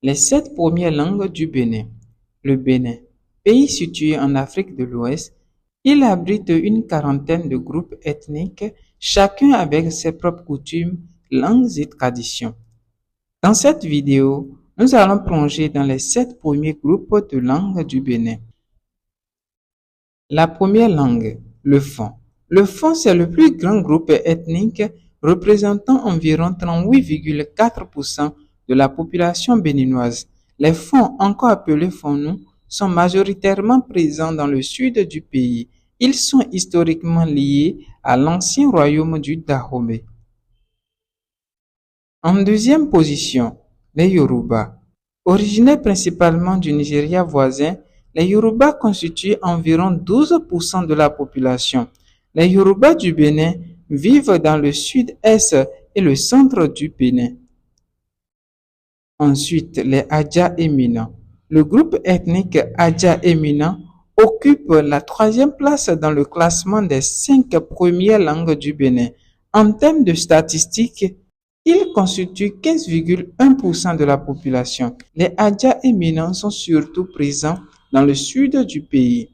Les 7 premières langues du Bénin. Le Bénin, pays situé en Afrique de l'Ouest, il abrite une quarantaine de groupes ethniques, chacun avec ses propres coutumes, langues et traditions. Dans cette vidéo, nous allons plonger dans les 7 premiers groupes de langues du Bénin. La première langue, le Fon. Le Fon, c'est le plus grand groupe ethnique représentant environ 38,4% de la population béninoise. Les Fons, encore appelés Fonnou, sont majoritairement présents dans le sud du pays. Ils sont historiquement liés à l'ancien royaume du Dahomey. En deuxième position, les Yoruba. Originaires principalement du Nigeria voisin, les Yoruba constituent environ 12% de la population. Les Yoruba du Bénin vivent dans le sud-est et le centre du Bénin. Ensuite, les Adja éminents. Le groupe ethnique Adja éminent occupe la 3e place dans le classement des 5 premières langues du Bénin. En termes de statistiques, ils constituent 15,1% de la population. Les Adja éminents sont surtout présents dans le sud du pays.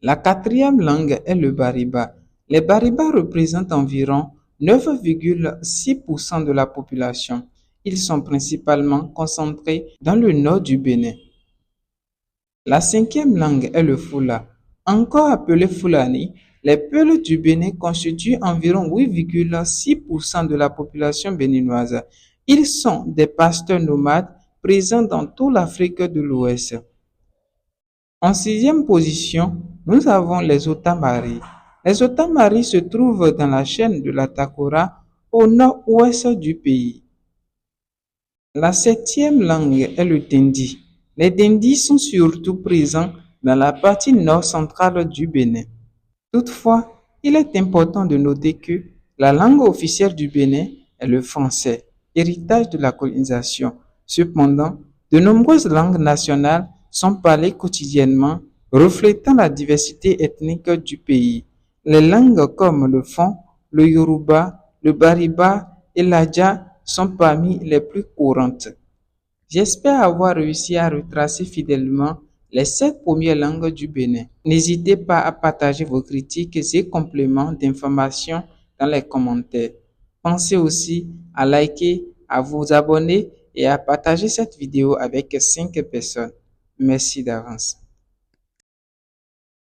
La 4e langue est le Bariba. Les Bariba représentent environ 9,6% de la population. Ils sont principalement concentrés dans le nord du Bénin. La 5e langue est le Fula. Encore appelé Fulani, les Peuls du Bénin constituent environ 8,6% de la population béninoise. Ils sont des pasteurs nomades présents dans toute l'Afrique de l'Ouest. En 6e position, nous avons les Otamari. Les Otamari se trouvent dans la chaîne de la Takora au nord-ouest du pays. La 7e langue est le Dendi. Les Dendis sont surtout présents dans la partie nord-centrale du Bénin. Toutefois, il est important de noter que la langue officielle du Bénin est le français, héritage de la colonisation. Cependant, de nombreuses langues nationales sont parlées quotidiennement, reflétant la diversité ethnique du pays. Les langues comme le Fon, le Yoruba, le Bariba et l'Adja sont parmi les plus courantes. J'espère avoir réussi à retracer fidèlement les 7 premières langues du Bénin. N'hésitez pas à partager vos critiques et compléments d'informations dans les commentaires. Pensez aussi à liker, à vous abonner et à partager cette vidéo avec 5 personnes. Merci d'avance.